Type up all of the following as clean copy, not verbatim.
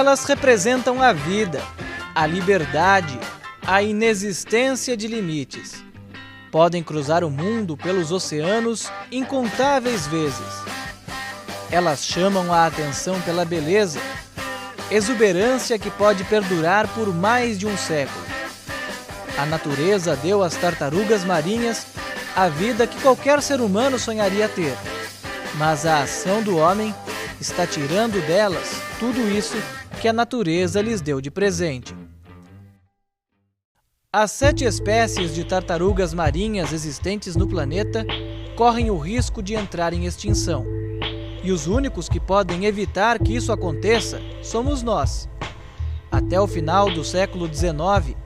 Elas representam a vida, a liberdade, a inexistência de limites. Podem cruzar o mundo pelos oceanos incontáveis vezes. Elas chamam a atenção pela beleza, exuberância que pode perdurar por mais de um século. A natureza deu às tartarugas marinhas a vida que qualquer ser humano sonharia ter, mas a ação do homem está tirando delas tudo isso que a natureza lhes deu de presente. As 7 espécies de tartarugas marinhas existentes no planeta correm o risco de entrar em extinção. E os únicos que podem evitar que isso aconteça somos nós. Até o final do século XIX,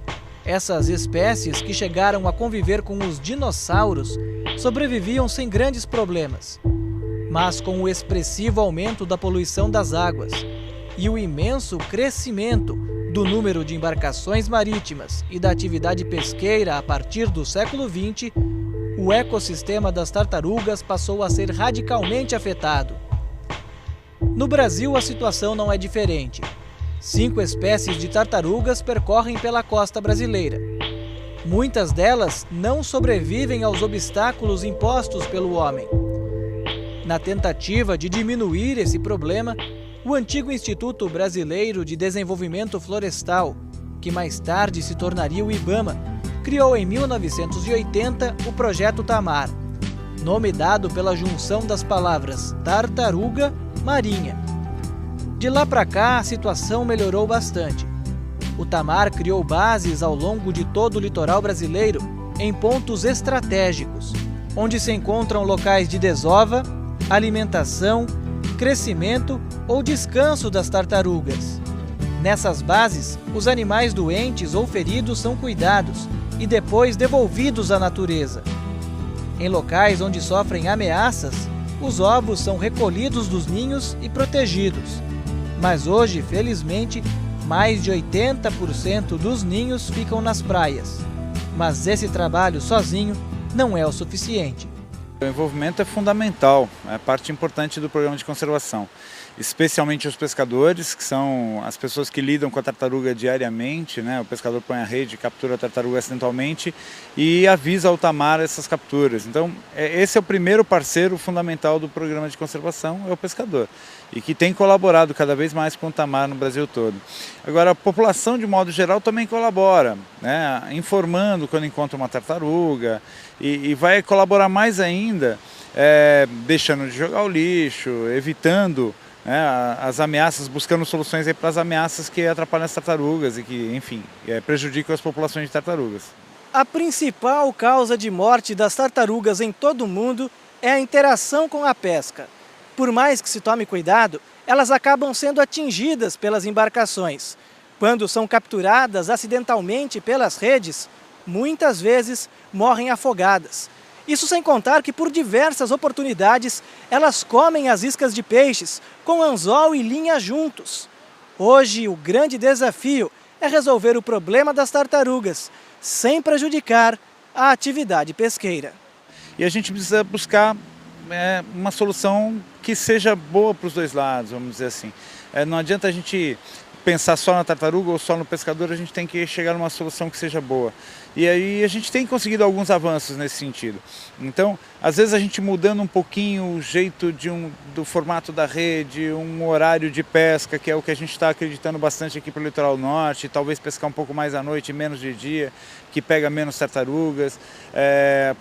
essas espécies que chegaram a conviver com os dinossauros sobreviviam sem grandes problemas. Mas com o expressivo aumento da poluição das águas e o imenso crescimento do número de embarcações marítimas e da atividade pesqueira a partir do século XX, o ecossistema das tartarugas passou a ser radicalmente afetado. No Brasil, a situação não é diferente. 5 espécies de tartarugas percorrem pela costa brasileira. Muitas delas não sobrevivem aos obstáculos impostos pelo homem. Na tentativa de diminuir esse problema, o antigo Instituto Brasileiro de Desenvolvimento Florestal, que mais tarde se tornaria o IBAMA, criou em 1980 o Projeto Tamar, nome dado pela junção das palavras tartaruga marinha. De lá para cá, a situação melhorou bastante. O Tamar criou bases ao longo de todo o litoral brasileiro em pontos estratégicos, onde se encontram locais de desova, alimentação, crescimento ou descanso das tartarugas. Nessas bases, os animais doentes ou feridos são cuidados e depois devolvidos à natureza. Em locais onde sofrem ameaças, os ovos são recolhidos dos ninhos e protegidos. Mas hoje, felizmente, mais de 80% dos ninhos ficam nas praias. Mas esse trabalho sozinho não é o suficiente. O envolvimento é fundamental, é parte importante do programa de conservação, especialmente os pescadores, que são as pessoas que lidam com a tartaruga diariamente, né? O pescador põe a rede, captura a tartaruga acidentalmente e avisa ao Tamar essas capturas. Então, esse é o primeiro parceiro fundamental do programa de conservação, é o pescador, e que tem colaborado cada vez mais com o Tamar no Brasil todo. Agora, a população, de modo geral, também colabora, né? Informando quando encontra uma tartaruga, e vai colaborar mais ainda, deixando de jogar o lixo, evitando as ameaças, buscando soluções para as ameaças que atrapalham as tartarugas e que, enfim, prejudicam as populações de tartarugas. A principal causa de morte das tartarugas em todo o mundo é a interação com a pesca. Por mais que se tome cuidado, elas acabam sendo atingidas pelas embarcações. Quando são capturadas acidentalmente pelas redes, muitas vezes morrem afogadas. Isso sem contar que por diversas oportunidades elas comem as iscas de peixes com anzol e linha juntos. Hoje o grande desafio é resolver o problema das tartarugas sem prejudicar a atividade pesqueira. E a gente precisa buscar uma solução que seja boa para os dois lados, vamos dizer assim. Não adianta a gente pensar só na tartaruga ou só no pescador, a gente tem que chegar numa solução que seja boa. E aí a gente tem conseguido alguns avanços nesse sentido. Então, às vezes a gente mudando um pouquinho o jeito do formato da rede, um horário de pesca, que é o que a gente está acreditando bastante aqui para o litoral norte, talvez pescar um pouco mais à noite, menos de dia, que pega menos tartarugas.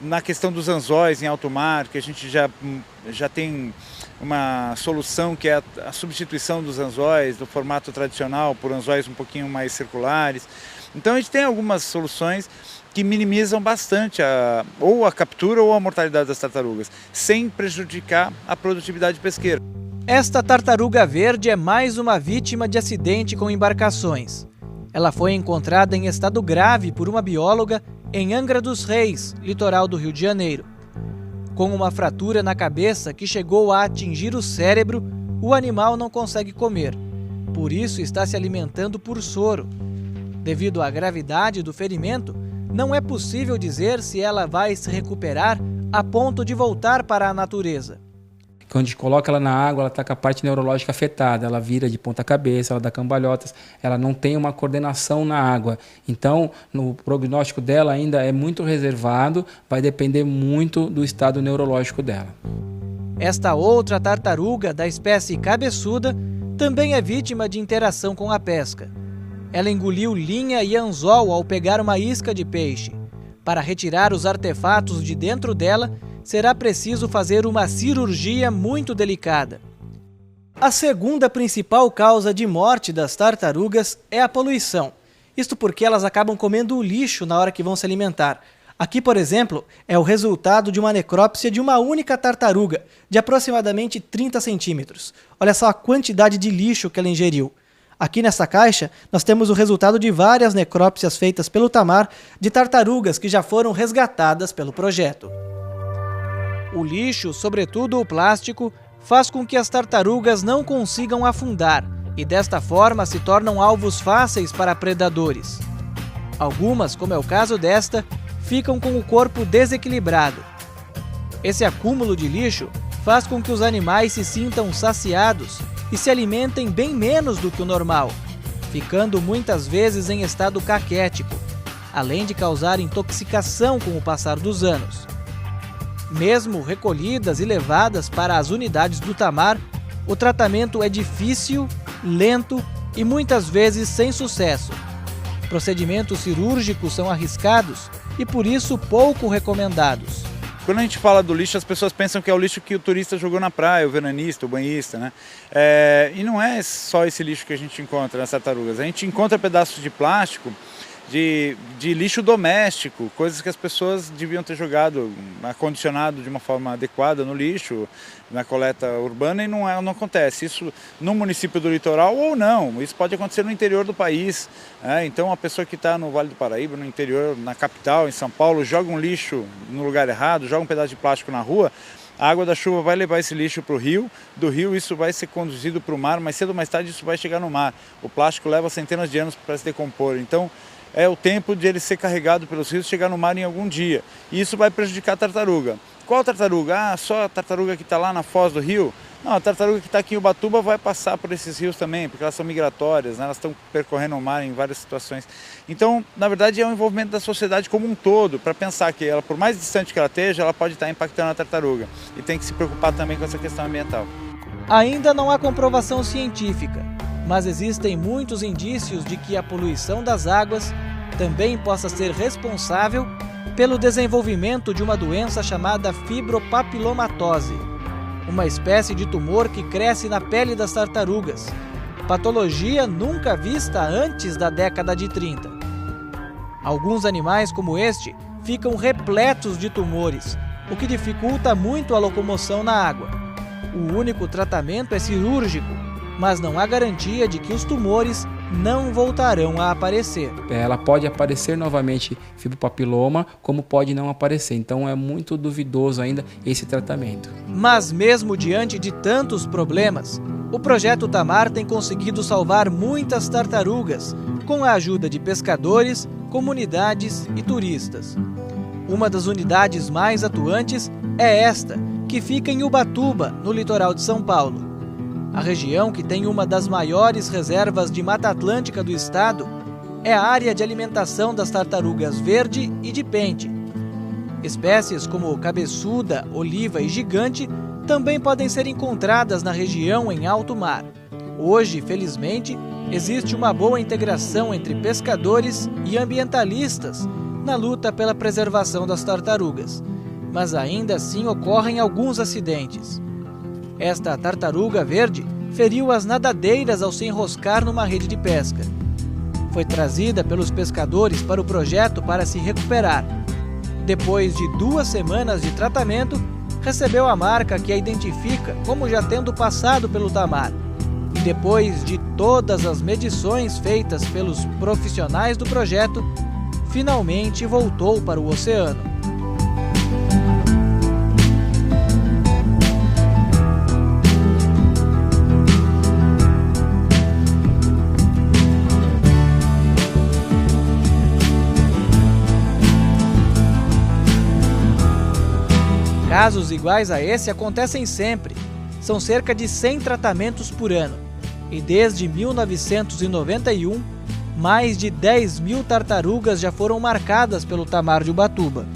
Na questão dos anzóis em alto mar, que a gente já tem uma solução que é a substituição dos anzóis, do formato tradicional, por anzóis um pouquinho mais circulares. Então a gente tem algumas soluções que minimizam bastante ou a captura ou a mortalidade das tartarugas, sem prejudicar a produtividade pesqueira. Esta tartaruga verde é mais uma vítima de acidente com embarcações. Ela foi encontrada em estado grave por uma bióloga em Angra dos Reis, litoral do Rio de Janeiro. Com uma fratura na cabeça que chegou a atingir o cérebro, o animal não consegue comer. Por isso está se alimentando por soro. Devido à gravidade do ferimento, não é possível dizer se ela vai se recuperar a ponto de voltar para a natureza. Quando a gente coloca ela na água, ela está com a parte neurológica afetada, ela vira de ponta cabeça, ela dá cambalhotas, ela não tem uma coordenação na água. Então, o prognóstico dela ainda é muito reservado, vai depender muito do estado neurológico dela. Esta outra tartaruga, da espécie cabeçuda, também é vítima de interação com a pesca. Ela engoliu linha e anzol ao pegar uma isca de peixe. Para retirar os artefatos de dentro dela, será preciso fazer uma cirurgia muito delicada. A segunda principal causa de morte das tartarugas é a poluição. Isto porque elas acabam comendo o lixo na hora que vão se alimentar. Aqui, por exemplo, é o resultado de uma necrópsia de uma única tartaruga, de aproximadamente 30 centímetros. Olha só a quantidade de lixo que ela ingeriu. Aqui nessa caixa, nós temos o resultado de várias necrópsias feitas pelo Tamar de tartarugas que já foram resgatadas pelo projeto. O lixo, sobretudo o plástico, faz com que as tartarugas não consigam afundar e desta forma se tornam alvos fáceis para predadores. Algumas, como é o caso desta, ficam com o corpo desequilibrado. Esse acúmulo de lixo faz com que os animais se sintam saciados e se alimentem bem menos do que o normal, ficando muitas vezes em estado caquético, além de causar intoxicação com o passar dos anos. Mesmo recolhidas e levadas para as unidades do Tamar, o tratamento é difícil, lento e muitas vezes sem sucesso. Procedimentos cirúrgicos são arriscados e por isso pouco recomendados. Quando a gente fala do lixo, as pessoas pensam que é o lixo que o turista jogou na praia, o veranista, o banhista, né? E não é só esse lixo que a gente encontra nas tartarugas. A gente encontra pedaços de plástico, de lixo doméstico, coisas que as pessoas deviam ter jogado, acondicionado de uma forma adequada no lixo, na coleta urbana, e não acontece. Isso no município do litoral ou não, isso pode acontecer no interior do país. Então a pessoa que está no Vale do Paraíba, no interior, na capital, em São Paulo, joga um lixo no lugar errado, joga um pedaço de plástico na rua, a água da chuva vai levar esse lixo para o rio, do rio isso vai ser conduzido para o mar, mas cedo ou mais tarde isso vai chegar no mar. O plástico leva centenas de anos para se decompor, então é o tempo de ele ser carregado pelos rios e chegar no mar em algum dia. E isso vai prejudicar a tartaruga. Qual tartaruga? Só a tartaruga que está lá na foz do rio? Não, a tartaruga que está aqui em Ubatuba vai passar por esses rios também, porque elas são migratórias, né? Elas estão percorrendo o mar em várias situações. Então, na verdade, é um envolvimento da sociedade como um todo, para pensar que ela, por mais distante que ela esteja, ela pode estar impactando a tartaruga. E tem que se preocupar também com essa questão ambiental. Ainda não há comprovação científica, mas existem muitos indícios de que a poluição das águas também possa ser responsável pelo desenvolvimento de uma doença chamada fibropapilomatose, uma espécie de tumor que cresce na pele das tartarugas, patologia nunca vista antes da década de 30. Alguns animais como este ficam repletos de tumores, o que dificulta muito a locomoção na água. O único tratamento é cirúrgico, mas não há garantia de que os tumores não voltarão a aparecer. Ela pode aparecer novamente fibropapiloma, como pode não aparecer. Então é muito duvidoso ainda esse tratamento. Mas mesmo diante de tantos problemas, o Projeto Tamar tem conseguido salvar muitas tartarugas, com a ajuda de pescadores, comunidades e turistas. Uma das unidades mais atuantes é esta, que fica em Ubatuba, no litoral de São Paulo. A região, que tem uma das maiores reservas de Mata Atlântica do estado, é a área de alimentação das tartarugas verde e de pente. Espécies como cabeçuda, oliva e gigante também podem ser encontradas na região em alto mar. Hoje, felizmente, existe uma boa integração entre pescadores e ambientalistas na luta pela preservação das tartarugas, mas ainda assim ocorrem alguns acidentes. Esta tartaruga verde feriu as nadadeiras ao se enroscar numa rede de pesca. Foi trazida pelos pescadores para o projeto para se recuperar. Depois de 2 semanas de tratamento, recebeu a marca que a identifica como já tendo passado pelo Tamar. E depois de todas as medições feitas pelos profissionais do projeto, finalmente voltou para o oceano. Casos iguais a esse acontecem sempre, são cerca de 100 tratamentos por ano. E desde 1991, mais de 10.000 tartarugas já foram marcadas pelo tamar de Ubatuba.